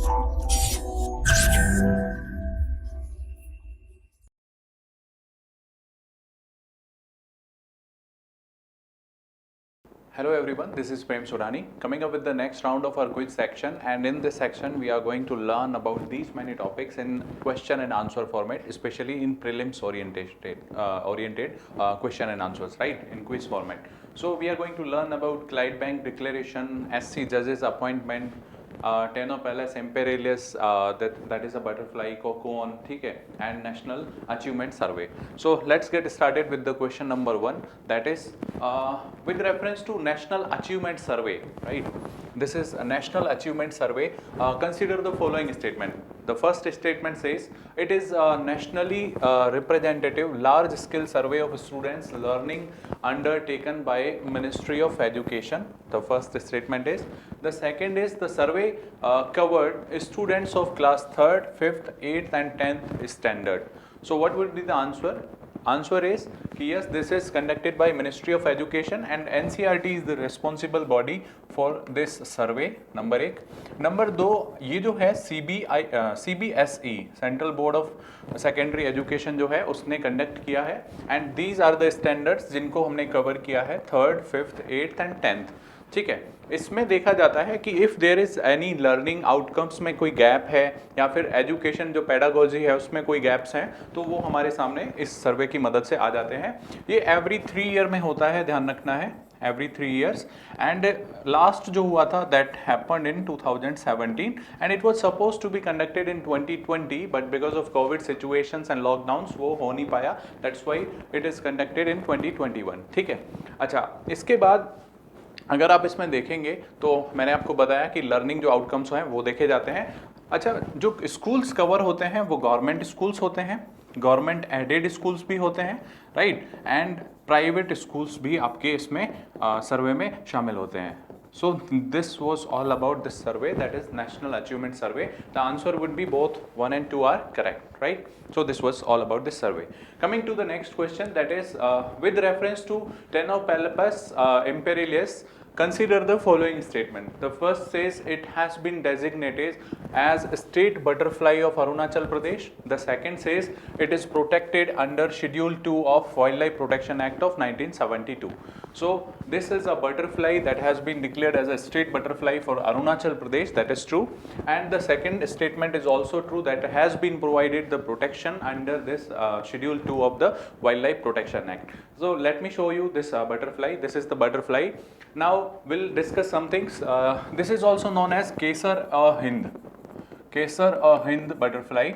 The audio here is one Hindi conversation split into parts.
Hello everyone, this is Prem Surani coming up with the next round of our quiz section, and in this section we are going to learn about these many topics in question and answer format, especially in prelims oriented question and answers, right, in quiz format. So we are going to learn about Clydebank Declaration, SC Judges Appointment, Tenno Palace Imperialis, that is a butterfly cocoon, ठीक है, and National Achievement Survey. So let's get started with the question number 1, that is with reference to National Achievement Survey, right? This is a National Achievement Survey. Consider the following statement. The first statement says it is a nationally representative large-scale survey of students learning undertaken by Ministry of Education. The first statement is. The second is the survey covered students of class 3rd, 5th, 8th and 10th standard. So what would be the answer? Answer is कि yes, this is conducted by Ministry of Education and NCERT is the responsible body for this survey. Number 1. Number 2, ये जो है CBSE central board of secondary education जो है उसने कंडक्ट किया है, and these are the standards जिनको हमने कवर किया है 3rd, 5th, 8th and 10th. ठीक है, इसमें देखा जाता है कि if there is any learning outcomes में कोई गैप है या फिर एजुकेशन जो पेडागोजी है उसमें कोई गैप्स हैं तो वो हमारे सामने इस सर्वे की मदद से आ जाते हैं. ये एवरी 3 ईयर में होता है, ध्यान रखना है, every 3 years. And last जो हुआ था that happened in 2017 and it was supposed to be conducted in 2020 but because of COVID situations and lockdowns वो हो नहीं पाया. That's why it is conducted in 2021. ठीक है. अच्छा, इसके बाद अगर आप इसमें देखेंगे तो मैंने आपको बताया कि लर्निंग जो आउटकम्स हैं वो देखे जाते हैं. अच्छा, जो स्कूल्स कवर होते हैं वो गवर्नमेंट स्कूल्स होते हैं, गवर्नमेंट एडेड स्कूल्स भी होते हैं, राइट, एंड प्राइवेट स्कूल्स भी आपके इसमें सर्वे में शामिल होते हैं. So this was all about this survey, that is National Achievement Survey. The answer would be both 1 and 2 are correct, right? So this was all about this survey. Coming to the next question, that is with reference to Tenopelopus imperialis, consider the following statement. The first says it has been designated as state butterfly of Arunachal Pradesh. The second says it is protected under Schedule 2 of Wildlife Protection Act of 1972. So this is a butterfly that has been declared as a state butterfly for Arunachal Pradesh, that is true. And the second statement is also true, that has been provided the protection under this Schedule 2 of the Wildlife Protection Act. So let me show you this butterfly. This is the butterfly. Now we'll discuss some things. This is also known as Kesar-a-Hind. Kesar-a-Hind butterfly.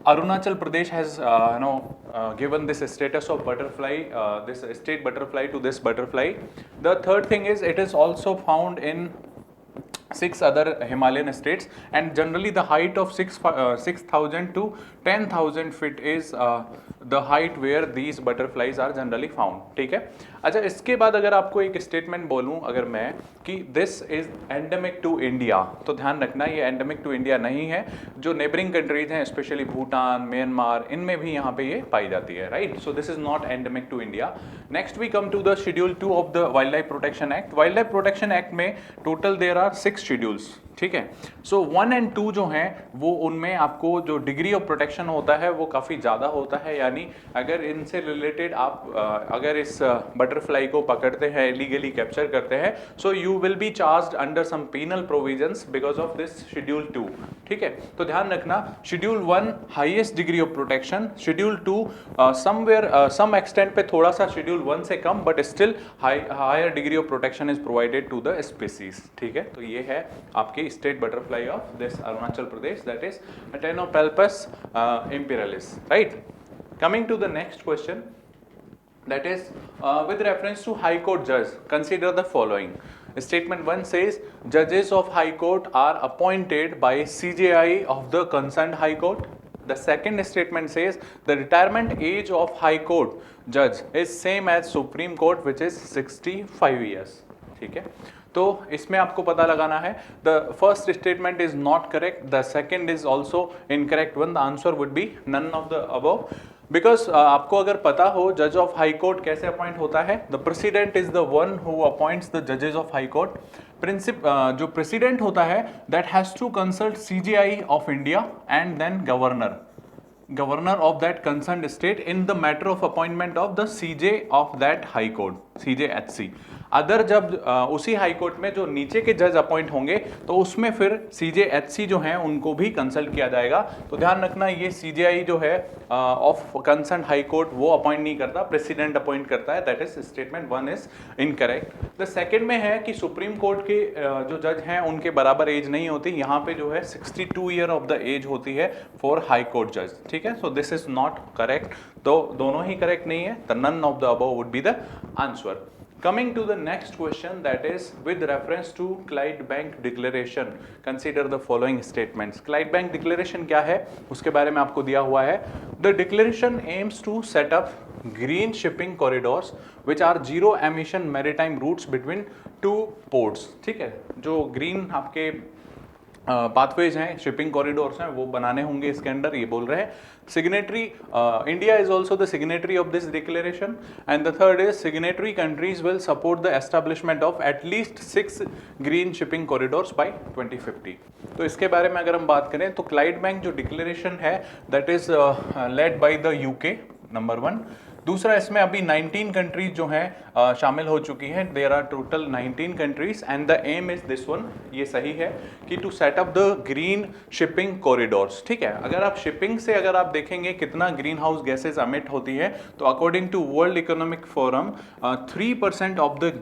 Arunachal Pradesh has given this status of butterfly, this state butterfly to this butterfly. The third thing is it is also found in 6 other Himalayan states, and generally the height of 6,000 to 10,000 feet is the height where these butterflies are generally found. ठीक है. अच्छा, इसके बाद अगर आपको एक स्टेटमेंट बोलूँ अगर मैं कि this is endemic to India, तो ध्यान रखना ये एंडेमिक टू इंडिया नहीं है. जो नेबरिंग कंट्रीज हैं स्पेशली भूटान, म्यांमार, इनमें भी यहाँ पे ये पाई जाती है, right. So this is not endemic to India. Next we come to the schedule 2 of the wild life protection act. Wild life protection act में टोटल देयर आर 6 शेड्यूल्स. ठीक है. सो 1 and 2 जो हैं वो उनमें आपको जो डिग्री ऑफ प्रोटेक्शन होता है वो काफ़ी ज़्यादा होता है. यानी अगर इनसे रिलेटेड आप अगर इस बटरफ्लाई को पकड़ते हैं, इलीगली कैप्चर करते हैं, so you will be charged under some penal provisions because of this schedule 2. ठीक है. तो ध्यान रखना, schedule 1 highest degree of protection, schedule 2 somewhere some extent पे थोड़ा सा शेड्यूल 1 से कम, but still higher degree of protection is provided to the species. ठीक है. तो ये है आपकी state butterfly of this Arunachal Pradesh, that is Tenopelopus imperialis, right. Coming to the next question, that is with reference to High Court judge, consider the following. Statement 1 says judges of High Court are appointed by CJI of the concerned High Court. The second statement says the retirement age of High Court judge is same as Supreme Court, which is 65 years. ठीक है. तो इसमें आपको पता लगाना है. The first statement is not correct, the second is also incorrect one. The answer would be none of the above. Because आपको अगर पता हो जज ऑफ हाई कोर्ट कैसे अपॉइंट होता है, the president is the one who appoints the जजेस ऑफ हाई कोर्ट। जो प्रेसिडेंट होता है that has to consult CJI of India and then governor of that concerned state in the matter of appointment of the CJ of that high court, CJHC। Other जब उसी हाई कोर्ट में जो नीचे के जज अपॉइंट होंगे तो उसमें फिर CJHC जो हैं उनको भी कंसल्ट किया जाएगा। तो ध्यान रखना, ये CJI जो है ऑफ कंसर्न हाई कोर्ट वो अपॉइंट नहीं करता, प्रेसिडेंट अपॉइंट करता है। That is statement 1 is incorrect. The second में है कि सुप्रीम कोर्ट के जो जज हैं उनके बराबर एज नहीं होती, यहाँ पे जो है 62 ईयर ऑफ द एज होती है फॉर हाई कोर्ट जज। ठीक है, so this is not correct. तो दोनों ही करेक्ट नहीं है, the none of the above would be the answer. Coming to the next question, that is with reference to Clydebank Declaration, consider the following statements। Clydebank Declaration क्या है उसके बारे में आपको दिया हुआ है। The declaration aims to set up green shipping corridors which are zero emission maritime routes between two ports। ठीक है, जो ग्रीन आपके पाथवेज हैं, शिपिंग कॉरिडोर्स हैं, वो बनाने होंगे इसके अंडर, ये बोल रहे हैं। Signatory, India is also the signatory of this declaration and the third is signatory countries will support the establishment of at least 6 green shipping corridors by 2050। तो इसके बारे में अगर हम बात करें तो क्लाइडबैंक जो डिक्लेरेशन है that is led by the UK, number 1। दूसरा, इसमें अभी 19 कंट्रीज जो हैं शामिल हो चुकी हैं। There are total 19 countries and the aim is this one, ये सही है कि to set up the green shipping corridors. ठीक है, अगर आप शिपिंग से अगर आप देखेंगे कितना ग्रीन हाउस गैसेज अमिट होती है तो according to world economic forum 3% of the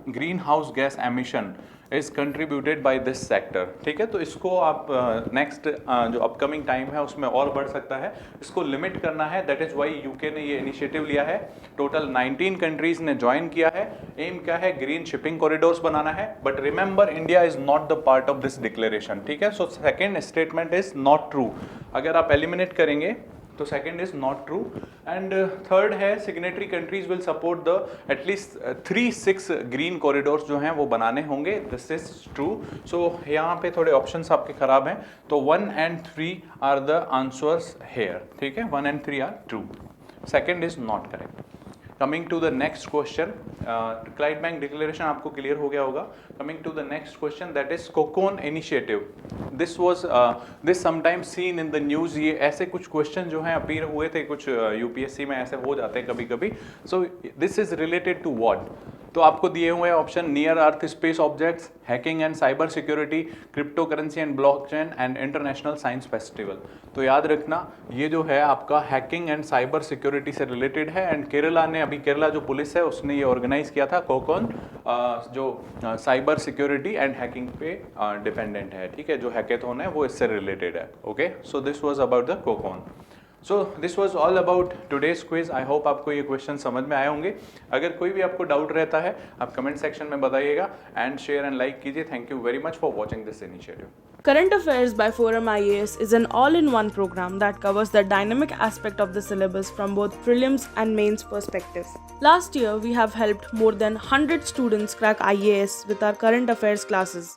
green house gas emission is contributed by this sector. ठीक है, तो इसको आप नेक्स्ट जो अपकमिंग टाइम है उसमें और बढ़ सकता है, इसको लिमिट करना है। दैट इज वाई यूके ने ये इनिशिएटिव लिया है। टोटल 19 कंट्रीज ने ज्वाइन किया है। एम क्या है, ग्रीन शिपिंग कॉरिडोर्स बनाना है। But remember, India is not the part of this declaration. ठीक है, so second statement is not true. अगर आप एलिमिनेट करेंगे तो second is not true and third है signatory countries will support the at least 3-6 green corridors जो हैं वो बनाने होंगे। This is true. सो यहाँ पे थोड़े ऑप्शंस आपके खराब हैं, तो 1 and 3 are the answers here. ठीक है, 1 and 3 are true, second is not correct. Coming to the next question, Clydebank declaration आपको क्लियर हो गया होगा। Coming to the next question that is कोकोन initiative. This sometimes seen in the news. ये ऐसे कुछ क्वेश्चन जो हैं अपीयर हुए थे, कुछ यूपीएससी में ऐसे हो जाते हैं कभी कभी। So this is related to what? तो आपको दिए हुए option near earth space objects, hacking and cyber security, crypto currency and blockchain and international science festival. तो याद रखना ये जो है आपका हैकिंग एंड साइबर सिक्योरिटी से रिलेटेड है एंड केरला ने, अभी केरला जो पुलिस है उसने ये ऑर्गेनाइज किया था कोकोन, जो साइबर सिक्योरिटी एंड हैकिंग पे डिपेंडेंट है। ठीक है, जो हैकेथॉन है वो इससे रिलेटेड है। Okay, so this was about the cocoon. So this was all about today's quiz. I hope आपको ये क्वेश्चन समझ में आए होंगे। अगर कोई भी आपको डाउट रहता है आप कमेंट सेक्शन में बताइएगा एंड शेयर एंड लाइक कीजिए। Thank you very much for watching this initiative. Current Affairs by Forum IAS is an all-in-one program that covers the dynamic aspect of the syllabus from both prelims and mains perspective. Last year, we have helped more than 100 students crack IAS with our current affairs classes.